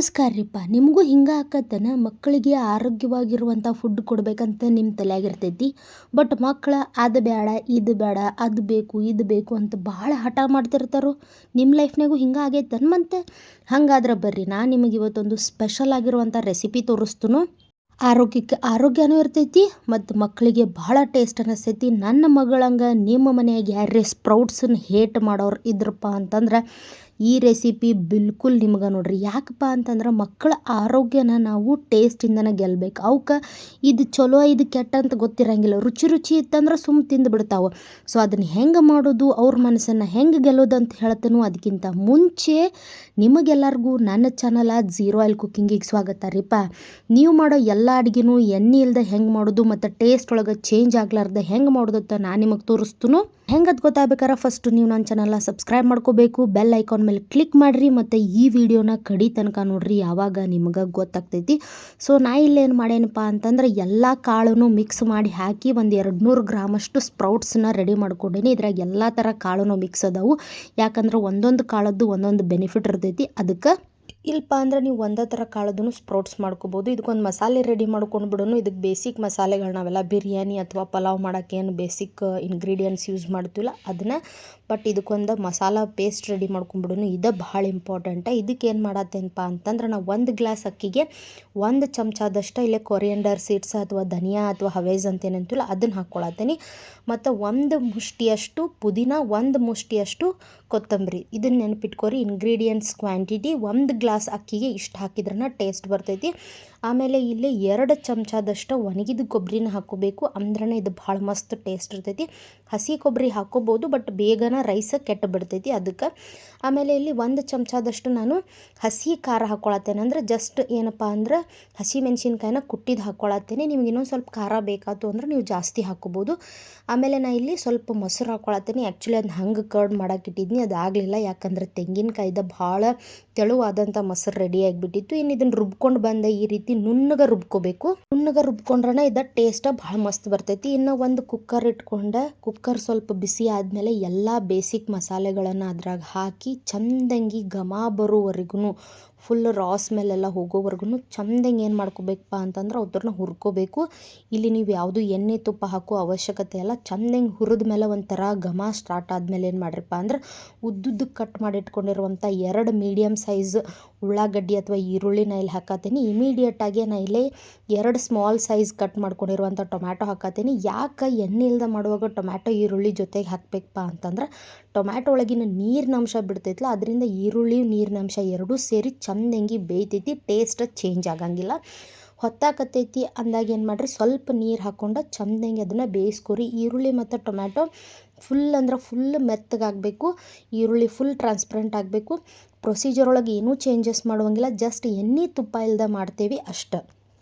ನಮಸ್ಕಾರ ರೀಪ್ಪ. ನಿಮಗೂ ಹಿಂಗೆ ಆಕತ್ತನ ಮಕ್ಕಳಿಗೆ ಆರೋಗ್ಯವಾಗಿರುವಂಥ ಫುಡ್ ಕೊಡ್ಬೇಕಂತ ನಿಮ್ಮ ತಲೆಯಾಗಿರ್ತೈತಿ. ಬಟ್ ಮಕ್ಕಳು ಅದು ಬೇಡ ಇದು ಬೇಡ ಅದು ಬೇಕು ಇದು ಬೇಕು ಅಂತ ಭಾಳ ಹಠ ಮಾಡ್ತಿರ್ತಾರೋ. ನಿಮ್ಮ ಲೈಫ್ನಾಗೂ ಹಿಂಗೆ ಆಗೈತೇನು? ಮತ್ತೆ ಹಂಗಾದ್ರೆ ಬರ್ರಿ, ನಾನು ನಿಮಗೆ ಇವತ್ತೊಂದು ಸ್ಪೆಷಲ್ ಆಗಿರುವಂಥ ರೆಸಿಪಿ ತೋರಿಸ್ತನು. ಆರೋಗ್ಯಕ್ಕೆ ಆರೋಗ್ಯನೂ ಇರ್ತೈತಿ ಮತ್ತು ಮಕ್ಕಳಿಗೆ ಭಾಳ ಟೇಸ್ಟ್ ಅನ್ನಿಸ್ತೈತಿ. ನನ್ನ ಮಗಳಂಗೆ ನಿಮ್ಮ ಮನೆಯಾಗ ಯಾರೇ ಸ್ಪ್ರೌಟ್ಸನ್ನ ಹೇಟ್ ಮಾಡೋರು ಇದ್ರಪ್ಪ ಅಂತಂದ್ರೆ ಈ ರೆಸಿಪಿ ಬಿಲ್ಕುಲ್ ನಿಮ್ಗೆ ನೋಡ್ರಿ. ಯಾಕಪ್ಪ ಅಂತಂದ್ರೆ ಮಕ್ಕಳ ಆರೋಗ್ಯನ ನಾವು ಟೇಸ್ಟಿಂದನೇ ಗೆಲ್ಬೇಕು. ಅವಕ್ಕೆ ಇದು ಚಲೋ ಇದು ಕೆಟ್ಟ ಅಂತ ಗೊತ್ತಿರಂಗಿಲ್ಲ. ರುಚಿ ರುಚಿ ಇತ್ತಂದ್ರೆ ಸುಮ್ಮ ತಿಂದು ಬಿಡ್ತಾವೆ. ಸೊ ಅದನ್ನು ಹೆಂಗೆ ಮಾಡೋದು, ಅವ್ರ ಮನಸ್ಸನ್ನು ಹೆಂಗೆ ಗೆಲ್ಲೋದು ಅಂತ ಹೇಳ್ತೇನೋ. ಅದಕ್ಕಿಂತ ಮುಂಚೆ ನಿಮಗೆಲ್ಲರಿಗೂ ನನ್ನ ಚಾನಲ್ ಝೀರೋ ಆಯಿಲ್ ಕುಕ್ಕಿಂಗಿಗೆ ಸ್ವಾಗತ ರೀಪ್ಪ. ನೀವು ಮಾಡೋ ಎಲ್ಲ ಅಡುಗೆನೂ ಎಣ್ಣೆ ಇಲ್ಲದೆ ಹೆಂಗೆ ಮಾಡೋದು ಮತ್ತು ಟೇಸ್ಟ್ ಒಳಗೆ ಚೇಂಜ್ ಆಗ್ಲಾರ್ದೆ ಹೆಂಗೆ ಮಾಡೋದು ಅಂತ ನಾನು ನಿಮಗೆ ತೋರಿಸ್ತನು. ಹೆಂಗದು ಗೊತ್ತಾಗಬೇಕಾರೆ ಫಸ್ಟ್ ನೀವು ನನ್ನ ಚಾನಲ್ನ ಸಬ್ಸ್ಕ್ರೈಬ್ ಮಾಡ್ಕೋಬೇಕು, ಬೆಲ್ ಐಕಾನ್ ಮೇಲೆ ಕ್ಲಿಕ್ ಮಾಡಿರಿ ಮತ್ತು ಈ ವಿಡಿಯೋನ ಕಡಿ ತನಕ ನೋಡ್ರಿ, ಯಾವಾಗ ನಿಮಗೆ ಗೊತ್ತಾಗ್ತೈತಿ. ಸೊ ನಾ ಇಲ್ಲೇನು ಮಾಡೇನಪ್ಪ ಅಂತಂದ್ರೆ ಎಲ್ಲ ಕಾಳನ್ನು ಮಿಕ್ಸ್ ಮಾಡಿ ಹಾಕಿ ಒಂದು 200 ಗ್ರಾಮಷ್ಟು ಸ್ಪ್ರೌಟ್ಸನ್ನ ರೆಡಿ ಮಾಡ್ಕೊಂಡೇನಿ. ಇದ್ರಾಗ ಎಲ್ಲ ಥರ ಕಾಳು ಮಿಕ್ಸ್ ಅದಾವು. ಯಾಕಂದ್ರೆ ಒಂದೊಂದು ಕಾಳದ್ದು ಒಂದೊಂದು ಬೆನಿಫಿಟ್ ಇರ್ತೈತಿ. ಅದಕ್ಕೆ ಇಲ್ಲಪ್ಪ ಅಂದ್ರೆ ನೀವು ಒಂದೇ ಥರ ಕಾಳದೂ ಸ್ಪ್ರೌಟ್ಸ್ ಮಾಡ್ಕೋಬೋದು. ಇದಕ್ಕೊಂದು ಮಸಾಲೆ ರೆಡಿ ಮಾಡ್ಕೊಂಡು ಬಿಡೋನು. ಇದಕ್ಕೆ ಬೇಸಿಕ್ ಮಸಾಲೆಗಳು ನಾವೆಲ್ಲ ಬಿರಿಯಾನಿ ಅಥವಾ ಪಲಾವ್ ಮಾಡೋಕ್ಕೆ ಏನು ಬೇಸಿಕ್ ಇಂಗ್ರೀಡಿಯೆಂಟ್ಸ್ ಯೂಸ್ ಮಾಡ್ತೀವಲ್ಲ ಅದನ್ನು. ಬಟ್ ಇದಕ್ಕೊಂದು ಮಸಾಲ ಪೇಸ್ಟ್ ರೆಡಿ ಮಾಡ್ಕೊಂಡ್ಬಿಡೋನು. ಇದು ಭಾಳ ಇಂಪಾರ್ಟೆಂಟ. ಇದಕ್ಕೆ ಏನು ಮಾಡತ್ತೇನಪ್ಪ ಅಂತಂದ್ರೆ ನಾವು 1 ಗ್ಲಾಸ್ ಅಕ್ಕಿಗೆ 1 ಚಮಚದಷ್ಟು ಇಲ್ಲೇ ಕೊರಿಯಂಡರ್ ಸೀಡ್ಸ್ ಅಥವಾ ಧನಿಯಾ ಅಥವಾ ಹವೇಜ್ ಅಂತ ಏನಂತೀವಲ್ಲ ಅದನ್ನು ಹಾಕ್ಕೊಳತ್ತೀನಿ. ಮತ್ತು 1 ಮುಷ್ಟಿಯಷ್ಟು ಪುದೀನ, 1 ಮುಷ್ಟಿಯಷ್ಟು ಕೊತ್ತಂಬರಿ. ಇದನ್ನು ನೆನಪಿಟ್ಕೊರಿ. ಇಂಗ್ರೀಡಿಯೆಂಟ್ಸ್ ಕ್ವಾಂಟಿಟಿ 1 ಗ್ಲಾಸ್ ಅಕ್ಕಿಗೆ ಇಷ್ಟು ಹಾಕಿದ್ರನ್ನ ಟೇಸ್ಟ್ ಬರ್ತೈತಿ. ಆಮೇಲೆ ಇಲ್ಲಿ 2 ಚಮಚದಷ್ಟು ಒಣಗಿದ ಕೊಬ್ಬರಿನ ಹಾಕ್ಕೋಬೇಕು. ಅಂದ್ರೆ ಇದು ಭಾಳ ಮಸ್ತ್ ಟೇಸ್ಟ್ ಇರ್ತೈತಿ. ಹಸಿ ಕೊಬ್ಬರಿ ಹಾಕ್ಕೋಬೋದು, ಬಟ್ ಬೇಗನೆ ರೈಸ್ ಕೆಟ್ಟು ಬಿಡ್ತೈತಿ ಅದಕ್ಕೆ. ಆಮೇಲೆ ಇಲ್ಲಿ 1 ಚಮಚದಷ್ಟು ನಾನು ಹಸಿ ಖಾರ ಹಾಕ್ಕೊಳತ್ತೇನೆ. ಅಂದರೆ ಜಸ್ಟ್ ಏನಪ್ಪ ಅಂದ್ರೆ ಹಸಿ ಮೆಣಸಿನ್ಕಾಯಿನ ಕುಟ್ಟಿದ್ದು ಹಾಕ್ಕೊಳತ್ತೇನೆ. ನಿಮ್ಗೆ ಇನ್ನೊಂದು ಸ್ವಲ್ಪ ಖಾರ ಬೇಕಾಯ್ತು ಅಂದ್ರೆ ನೀವು ಜಾಸ್ತಿ ಹಾಕ್ಕೋಬೋದು. ಆಮೇಲೆ ನಾನು ಇಲ್ಲಿ ಸ್ವಲ್ಪ ಮೊಸರು ಹಾಕ್ಕೊಳತ್ತೇನೆ. ಆ್ಯಕ್ಚುಲಿ ಅದನ್ನ ಹಂಗೆ ಕರ್ಡ್ ಮಾಡೋಕ್ಕಿಟ್ಟಿದ್ನಿ, ಅದು ಆಗಲಿಲ್ಲ. ಯಾಕಂದ್ರೆ ತೆಂಗಿನಕಾಯ್ದು ಭಾಳ ತೆಳುವಾದಂಥ ಮೊಸರು ರೆಡಿ ಆಗಿಬಿಟ್ಟಿತ್ತು. ಇನ್ನು ಇದನ್ನು ರುಬ್ಕೊಂಡು ಬಂದೆ ಈ ರೀತಿ ನುಣ್ಣಗೆ ರುಬ್ಕೋಬೇಕು. ನುಣ್ಣಗೆ ರುಬ್ಕೊಂಡ್ರೆ ಇದು ಟೇಸ್ಟ್ ಭಾಳ ಮಸ್ತ್ ಬರ್ತೈತಿ. ಇನ್ನು ಒಂದು ಕುಕ್ಕರ್ ಇಟ್ಕೊಂಡೆ. ಕುಕ್ಕರ್ ಸ್ವಲ್ಪ ಬಿಸಿ ಆದಮೇಲೆ ಎಲ್ಲ ಬೇಸಿಕ್ ಮಸಾಲೆಗಳನ್ನು ಅದ್ರಾಗ ಹಾಕಿ ಚಂದಂಗಿ ಘಮ ಬರೋವರೆಗೂ ಫುಲ್ ರಾ ಸ್ಮೆಲ್ಲೆಲ್ಲ ಹೋಗೋವರೆಗೂ ಚಂದಂಗೆ ಏನು ಮಾಡ್ಕೋಬೇಕಪ್ಪ ಅಂತಂದ್ರೆ ಅವ್ರನ್ನ ಹುರ್ಕೋಬೇಕು. ಇಲ್ಲಿ ನೀವು ಯಾವುದು ಎಣ್ಣೆ ತುಪ್ಪ ಹಾಕೋ ಅವಶ್ಯಕತೆ ಇಲ್ಲ. ಚಂದಂಗೆ ಹುರಿದ ಮೇಲೆ ಒಂಥರ ಘಮ ಸ್ಟಾರ್ಟ್ ಆದಮೇಲೆ ಏನು ಮಾಡ್ರಪ್ಪ ಅಂದ್ರೆ ಉದ್ದುದ್ದಕ್ಕೆ ಕಟ್ ಮಾಡಿ ಇಟ್ಕೊಂಡಿರುವಂಥ 2 ಮೀಡಿಯಮ್ ಸೈಜ್ ಉಳ್ಳಾಗಡ್ಡಿ ಅಥವಾ ಈರುಳ್ಳಿನ ಇಲ್ಲಿ ಹಾಕತ್ತೀನಿ. ಇಮಿಡಿಯೇಟಾಗಿ ನಾನು ಇಲ್ಲಿ 2 ಸ್ಮಾಲ್ ಸೈಜ್ ಕಟ್ ಮಾಡ್ಕೊಂಡಿರುವಂಥ ಟೊಮ್ಯಾಟೊ ಹಾಕತ್ತೀನಿ. ಯಾಕೆ ಎಣ್ಣೆ ಇಲ್ಲದೆ ಮಾಡುವಾಗ ಟೊಮ್ಯಾಟೊ ಈರುಳ್ಳಿ ಜೊತೆಗೆ ಹಾಕಬೇಕಪ್ಪ ಅಂತಂದ್ರೆ ಟೊಮ್ಯಾಟೊ ಒಳಗಿನ ನೀರಿನಂಶ ಬಿಡ್ತೈತಲ್ಲ, ಅದರಿಂದ ಈರುಳ್ಳಿ ನೀರಿನಂಶ ಎರಡೂ ಸೇರಿ ಚಂದಂಗಿ ಬೇಯ್ತೈತಿ. ಟೇಸ್ಟ್ ಚೇಂಜ್ ಆಗಂಗಿಲ್ಲ. ಹೊತ್ತಾಕತ್ತೈತಿ ಅಂದಾಗ ಏನು ಮಾಡಿರಿ, ಸ್ವಲ್ಪ ನೀರು ಹಾಕ್ಕೊಂಡು ಚಂದಂಗೆ ಅದನ್ನು ಬೇಯಿಸ್ಕೊರಿ. ಈರುಳ್ಳಿ ಮತ್ತು ಟೊಮ್ಯಾಟೊ ಫುಲ್ ಮೆತ್ತಗಾಗಬೇಕು. ಈರುಳ್ಳಿ ಫುಲ್ ಟ್ರಾನ್ಸ್ಪರೆಂಟ್ ಆಗಬೇಕು. ಪ್ರೊಸೀಜರ್ ಒಳಗೆ ಏನೂ ಚೇಂಜಸ್ ಮಾಡುವಂಗಿಲ್ಲ. ಜಸ್ಟ್ ಎಣ್ಣೆ ತುಪ್ಪ ಇಲ್ಲದೆ ಮಾಡ್ತೇವೆ ಅಷ್ಟೆ.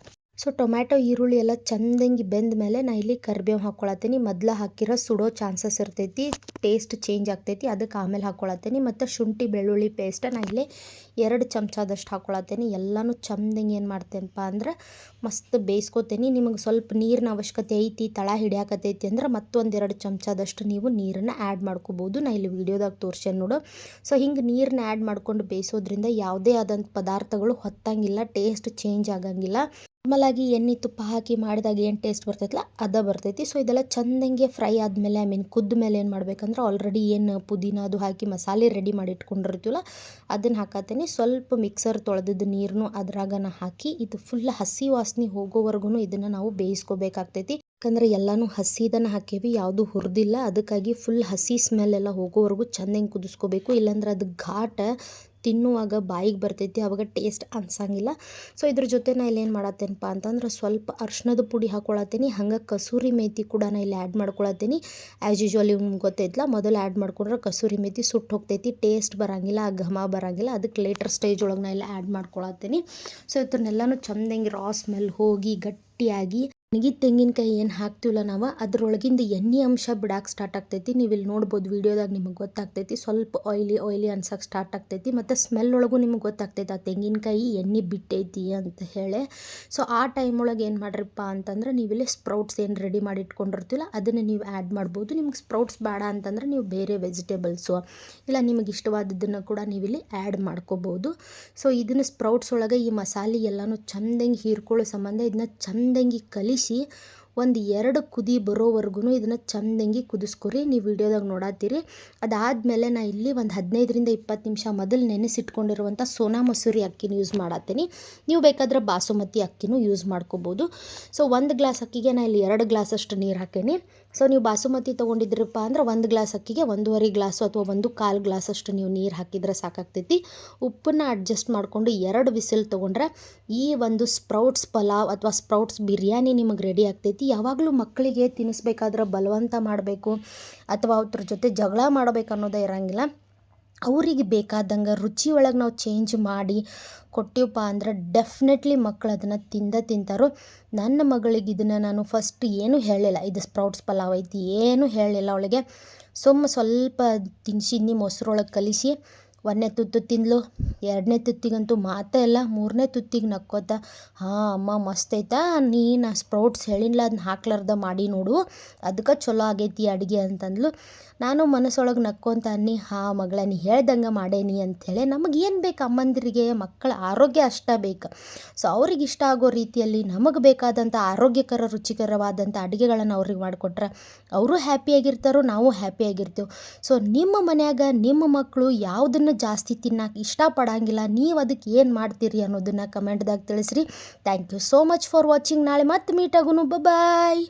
ಸೊ ಟೊಮ್ಯಾಟೊ ಈರುಳ್ಳಿ ಎಲ್ಲ ಚಂದಂಗಿ ಬೆಂದ ಮೇಲೆ ನಾನು ಇಲ್ಲಿ ಕರಿಬೇವು ಹಾಕ್ಕೊಳತ್ತೀನಿ. ಮೊದಲು ಹಾಕಿರೋ ಸುಡೋ ಚಾನ್ಸಸ್ ಇರ್ತೈತಿ, ಟೇಸ್ಟ್ ಚೇಂಜ್ ಆಗ್ತೈತಿ. ಅದಕ್ಕೆ ಆಮೇಲೆ ಹಾಕ್ಕೊಳತ್ತೀನಿ. ಮತ್ತು ಶುಂಠಿ ಬೆಳ್ಳುಳ್ಳಿ ಪೇಸ್ಟ್ ನಾನು ಇಲ್ಲಿ 2 ಚಮಚದಷ್ಟು ಹಾಕ್ಕೊಳತ್ತೀನಿ. ಎಲ್ಲನೂ ಚಂದಂಗೆ ಏನು ಮಾಡ್ತೇನಪ್ಪ ಅಂದ್ರೆ ಮಸ್ತ್ ಬೇಯಿಸ್ಕೊತೀನಿ. ನಿಮಗೆ ಸ್ವಲ್ಪ ನೀರಿನ ಅವಶ್ಯಕತೆ ಐತಿ, ತಳ ಹಿಡಿಯಾಕತ್ತೈತಿ ಅಂದ್ರೆ ಮತ್ತೊಂದು 2 ಚಮಚದಷ್ಟು ನೀವು ನೀರನ್ನು ಆ್ಯಡ್ ಮಾಡ್ಕೋಬೋದು. ನಾನು ಇಲ್ಲಿ ವೀಡಿಯೋದಾಗ ತೋರಿಸೇನೆ ನೋಡು. ಸೊ ಹಿಂಗೆ ನೀರನ್ನ ಆ್ಯಡ್ ಮಾಡ್ಕೊಂಡು ಬೇಯಿಸೋದ್ರಿಂದ ಯಾವುದೇ ಆದಂಥ ಪದಾರ್ಥಗಳು ಹೊತ್ತಂಗಿಲ್ಲ, ಟೇಸ್ಟ್ ಚೇಂಜ್ ಆಗಂಗಿಲ್ಲ. ನಾರ್ಮಲಾಗಿ ಎಣ್ಣೆ ತುಪ್ಪ ಹಾಕಿ ಮಾಡಿದಾಗ ಏನು ಟೇಸ್ಟ್ ಬರ್ತೈತಲ್ಲ ಅದ ಬರ್ತೈತಿ. ಸೊ ಇದೆಲ್ಲ ಚಂದಂಗೆ ಫ್ರೈ ಆದಮೇಲೆ ಕುದ್ದ ಮೇಲೆ ಏನು ಮಾಡ್ಬೇಕಂದ್ರೆ ಆಲ್ರೆಡಿ ಏನು ಪುದೀನ ಅದು ಹಾಕಿ ಮಸಾಲೆ ರೆಡಿ ಮಾಡಿ ಇಟ್ಕೊಂಡಿರ್ತೀವಲ್ಲ ಅದನ್ನು ಹಾಕತ್ತೀನಿ. ಸ್ವಲ್ಪ ಮಿಕ್ಸರ್ ತೊಳೆದಿದ್ದು ನೀರನ್ನು ಅದ್ರಾಗನ ಹಾಕಿ ಇದು ಫುಲ್ ಹಸಿ ವಾಸನೆ ಹೋಗೋವರೆಗೂ ಇದನ್ನು ನಾವು ಬೇಯಿಸ್ಕೋಬೇಕಾಗ್ತೈತಿ. ಯಾಕಂದರೆ ಎಲ್ಲನೂ ಹಸಿದನ್ನು ಹಾಕೇವಿ, ಯಾವುದು ಹುರಿದಿಲ್ಲ. ಅದಕ್ಕಾಗಿ ಫುಲ್ ಹಸಿ ಸ್ಮೆಲ್ ಎಲ್ಲ ಹೋಗೋವರೆಗೂ ಚಂದಂಗೆ ಕುದಿಸ್ಕೋಬೇಕು. ಇಲ್ಲಾಂದ್ರೆ ಅದು ಘಾಟ ತಿನ್ನುವಾಗ ಬಾಯಿಗೆ ಬರ್ತೈತಿ, ಆವಾಗ ಟೇಸ್ಟ್ ಅನ್ಸಂಗಿಲ್ಲ. ಸೊ ಇದ್ರ ಜೊತೆ ನಾನು ಇಲ್ಲಿ ಏನು ಮಾಡತ್ತೇನಪ್ಪ ಅಂತಂದ್ರೆ ಸ್ವಲ್ಪ ಅರ್ಶಿಣದ ಪುಡಿ ಹಾಕ್ಕೊಳತ್ತೀನಿ. ಹಂಗೆ ಕಸೂರಿ ಮೇಥಿ ಕೂಡ ನಾನು ಇಲ್ಲಿ ಆ್ಯಡ್ ಮಾಡ್ಕೊಳತ್ತೀನಿ. ಆ್ಯಸ್ ಯೂಶ್ವಲ್ ನಿಮ್ಗೆ ಗೊತ್ತೈತಲ್ಲ, ಮೊದಲು ಆ್ಯಡ್ ಮಾಡ್ಕೊಂಡ್ರೆ ಕಸೂರಿ ಮೇಥಿ ಸುಟ್ಟು ಹೋಗ್ತೈತಿ, ಟೇಸ್ಟ್ ಬರೋಂಗಿಲ್ಲ, ಆ ಘಮ ಬರೋಂಗಿಲ್ಲ. ಅದಕ್ಕೆ ಲೇಟರ್ ಸ್ಟೇಜ್ ಒಳಗೆ ನಾನು ಇಲ್ಲಿ ಆ್ಯಡ್ ಮಾಡ್ಕೊಳತ್ತೀನಿ. ಸೊ ಇದನ್ನೆಲ್ಲನೂ ಚಂದಂಗೆ ರಾ ಸ್ಮೆಲ್ ಹೋಗಿ ಗಟ್ಟಿಯಾಗಿ ಒಣಗಿದ ತೆಂಗಿನಕಾಯಿ ಏನು ಹಾಕ್ತೀವಲ್ಲ ನಾವು ಅದರೊಳಗಿಂದ ಎಣ್ಣೆ ಅಂಶ ಬಿಡಕ್ಕೆ ಸ್ಟಾರ್ಟ್ ಆಗ್ತೈತಿ. ನೀವು ಇಲ್ಲಿ ನೋಡ್ಬೋದು ವಿಡಿಯೋದಾಗ ನಿಮಗೆ ಗೊತ್ತಾಗ್ತೈತಿ. ಸ್ವಲ್ಪ ಆಯ್ಲಿ ಅನ್ಸಕ್ಕೆ ಸ್ಟಾರ್ಟ್ ಆಗ್ತೈತಿ ಮತ್ತು ಸ್ಮೆಲ್ ಒಳಗೂ ನಿಮಗೆ ಗೊತ್ತಾಗ್ತೈತಿ ಆ ತೆಂಗಿನಕಾಯಿ ಎಣ್ಣೆ ಬಿಟ್ಟೈತಿ ಅಂತ ಹೇಳಿ. ಸೊ ಆ ಟೈಮ್ ಒಳಗೆ ಏನು ಮಾಡ್ರಪ್ಪ ಅಂತಂದ್ರೆ ನೀವಿಲ್ಲಿ ಸ್ಪ್ರೌಟ್ಸ್ ಏನು ರೆಡಿ ಮಾಡಿ ಇಟ್ಕೊಂಡಿರ್ತೀವಲ್ಲ ಅದನ್ನು ನೀವು ಆ್ಯಡ್ ಮಾಡ್ಬೋದು. ನಿಮ್ಗೆ ಸ್ಪ್ರೌಟ್ಸ್ ಬೇಡ ಅಂತಂದ್ರೆ ನೀವು ಬೇರೆ ವೆಜಿಟೇಬಲ್ಸು ಇಲ್ಲ ನಿಮಗೆ ಇಷ್ಟವಾದದ್ದನ್ನು ಕೂಡ ನೀವಿಲ್ಲಿ ಆ್ಯಡ್ ಮಾಡ್ಕೋಬೋದು. ಸೊ ಇದನ್ನು ಸ್ಪ್ರೌಟ್ಸ್ ಒಳಗೆ ಈ ಮಸಾಲೆ ಎಲ್ಲನೂ ಚಂದಂಗೆ ಹೀರ್ಕೊಳ್ಳೋ ಸಂಬಂಧ ಇದನ್ನ ಚಂದಂಗೆ ಕಲಿಸಿ ಒಂದು 2 ಕುದಿ ಬರೋವರೆಗೂ ಇದನ್ನು ಚಂದಂಗಿ ಕುದಿಸ್ಕೊರಿ. ನೀವು ವಿಡಿಯೋದಾಗ ನೋಡತ್ತೀರಿ. ಅದಾದಮೇಲೆ ನಾನು ಇಲ್ಲಿ ಒಂದು 15ರಿಂದ 20 ನಿಮಿಷ ಮೊದಲು ನೆನೆಸಿಟ್ಕೊಂಡಿರುವಂಥ ಸೋನಾ ಮಸೂರಿ ಅಕ್ಕಿನ ಯೂಸ್ ಮಾಡತ್ತೀನಿ. ನೀವು ಬೇಕಾದ್ರೆ ಬಾಸುಮತಿ ಅಕ್ಕಿನೂ ಯೂಸ್ ಮಾಡ್ಕೋಬೋದು. ಸೊ 1 ಗ್ಲಾಸ್ ಅಕ್ಕಿಗೆ ನಾನು ಇಲ್ಲಿ 2 ಗ್ಲಾಸಷ್ಟು ನೀರು ಹಾಕೀನಿ. ಸೊ ನೀವು ಬಾಸುಮತಿ ತೊಗೊಂಡಿದ್ರಪ್ಪ ಅಂದ್ರೆ 1 ಗ್ಲಾಸ್ ಅಕ್ಕಿಗೆ 1.5 ಗ್ಲಾಸು ಅಥವಾ 1/4 ಗ್ಲಾಸಷ್ಟು ನೀವು ನೀರು ಹಾಕಿದ್ರೆ ಸಾಕಾಗ್ತೈತಿ. ಉಪ್ಪನ್ನು ಅಡ್ಜಸ್ಟ್ ಮಾಡಿಕೊಂಡು 2 ವಿಸಿಲ್ ತೊಗೊಂಡ್ರೆ ಈ ಒಂದು ಸ್ಪ್ರೌಟ್ಸ್ ಪಲಾವ್ ಅಥವಾ ಸ್ಪ್ರೌಟ್ಸ್ ಬಿರಿಯಾನಿ ನಿಮಗೆ ರೆಡಿ ಆಗ್ತೈತಿ. ಯಾವಾಗಲೂ ಮಕ್ಕಳಿಗೆ ತಿನ್ನಿಸ್ಬೇಕಾದ್ರೆ ಬಲವಂತ ಮಾಡಬೇಕು ಅಥವಾ ಅವ್ರ ಜೊತೆ ಜಗಳ ಮಾಡಬೇಕು ಅನ್ನೋದೇ ಇರೋಂಗಿಲ್ಲ. ಅವರಿಗೆ ಬೇಕಾದಂಗೆ ರುಚಿ ಒಳಗೆ ನಾವು ಚೇಂಜ್ ಮಾಡಿ ಕೊಟ್ಟಿವಪ್ಪ ಅಂದ್ರೆ ಡೆಫಿನೆಟ್ಲಿ ಮಕ್ಕಳು ಅದನ್ನು ತಿಂತಾರೋ. ನನ್ನ ಮಗಳಿಗೆ ಇದನ್ನು ನಾನು ಫಸ್ಟ್ ಏನೂ ಹೇಳಿಲ್ಲ, ಇದು ಸ್ಪ್ರೌಟ್ಸ್ ಪಲಾವ್ ಐತಿ ಏನೂ ಹೇಳಿಲ್ಲ ಅವಳಿಗೆ. ಸ್ವಲ್ಪ ತಿನ್ಸಿದ್ನಿ ಮೊಸರೊಳಗೆ ಕಲಿಸಿ. 1ನೇ ತುತ್ತು ತಿಂದಳು, 2ನೇ ತುತ್ತಿಗಂತೂ ಮಾತೇ ಇಲ್ಲ, 3ನೇ ತುತ್ತಿಗೆ ನಕ್ಕೋತ ಅಮ್ಮ ಮಸ್ತ್ ಐತಾ, ನೀನು ಸ್ಪ್ರೌಟ್ಸ್ ಹೇಳಿಲ್ಲ ಅದನ್ನ ಹಾಕ್ಲಾರ್ದ ಮಾಡಿ ನೋಡು, ಅದಕ್ಕೆ ಚಲೋ ಆಗೈತಿ ಅಡುಗೆ ಅಂತಂದ್ಲು. ನಾನು ಮನಸ್ಸೊಳಗೆ ನಕ್ಕೊಂತ ಅನ್ನಿ ಮಗಳ ನೀ ಹೇಳ್ದಂಗೆ ಮಾಡೇನಿ ಅಂಥೇಳಿ. ನಮಗೇನು ಬೇಕು ಅಮ್ಮಂದಿರಿಗೆ ಮಕ್ಕಳ ಆರೋಗ್ಯ ಅಷ್ಟೇ ಬೇಕು. ಸೊ ಅವ್ರಿಗೆ ಇಷ್ಟ ಆಗೋ ರೀತಿಯಲ್ಲಿ ನಮಗೆ ಬೇಕಾದಂಥ ಆರೋಗ್ಯಕರ ರುಚಿಕರವಾದಂಥ ಅಡುಗೆಗಳನ್ನು ಅವ್ರಿಗೆ ಮಾಡಿಕೊಟ್ರೆ ಅವರು ಹ್ಯಾಪಿಯಾಗಿರ್ತಾರೋ, ನಾವು ಹ್ಯಾಪಿಯಾಗಿರ್ತೀವಿ. ಸೊ ನಿಮ್ಮ ಮನ್ಯಾಗ ನಿಮ್ಮ ಮಕ್ಕಳು ಯಾವುದನ್ನು ಜಾಸ್ತಿ ತಿನ್ನಕ್ಕೆ ಇಷ್ಟಪಡಂಗಿಲ್ಲ, ನೀವು ಅದಕ್ಕೆ ಏನು ಮಾಡ್ತೀರಿ ಅನ್ನೋದನ್ನು ಕಮೆಂಟ್ದಾಗ ತಿಳಿಸ್ರಿ. Thank you so much for watching. ನಾಳೆ ಮತ್ತೆ ಮೀಟ್ ಆಗೋನು. ಬಾಯ್.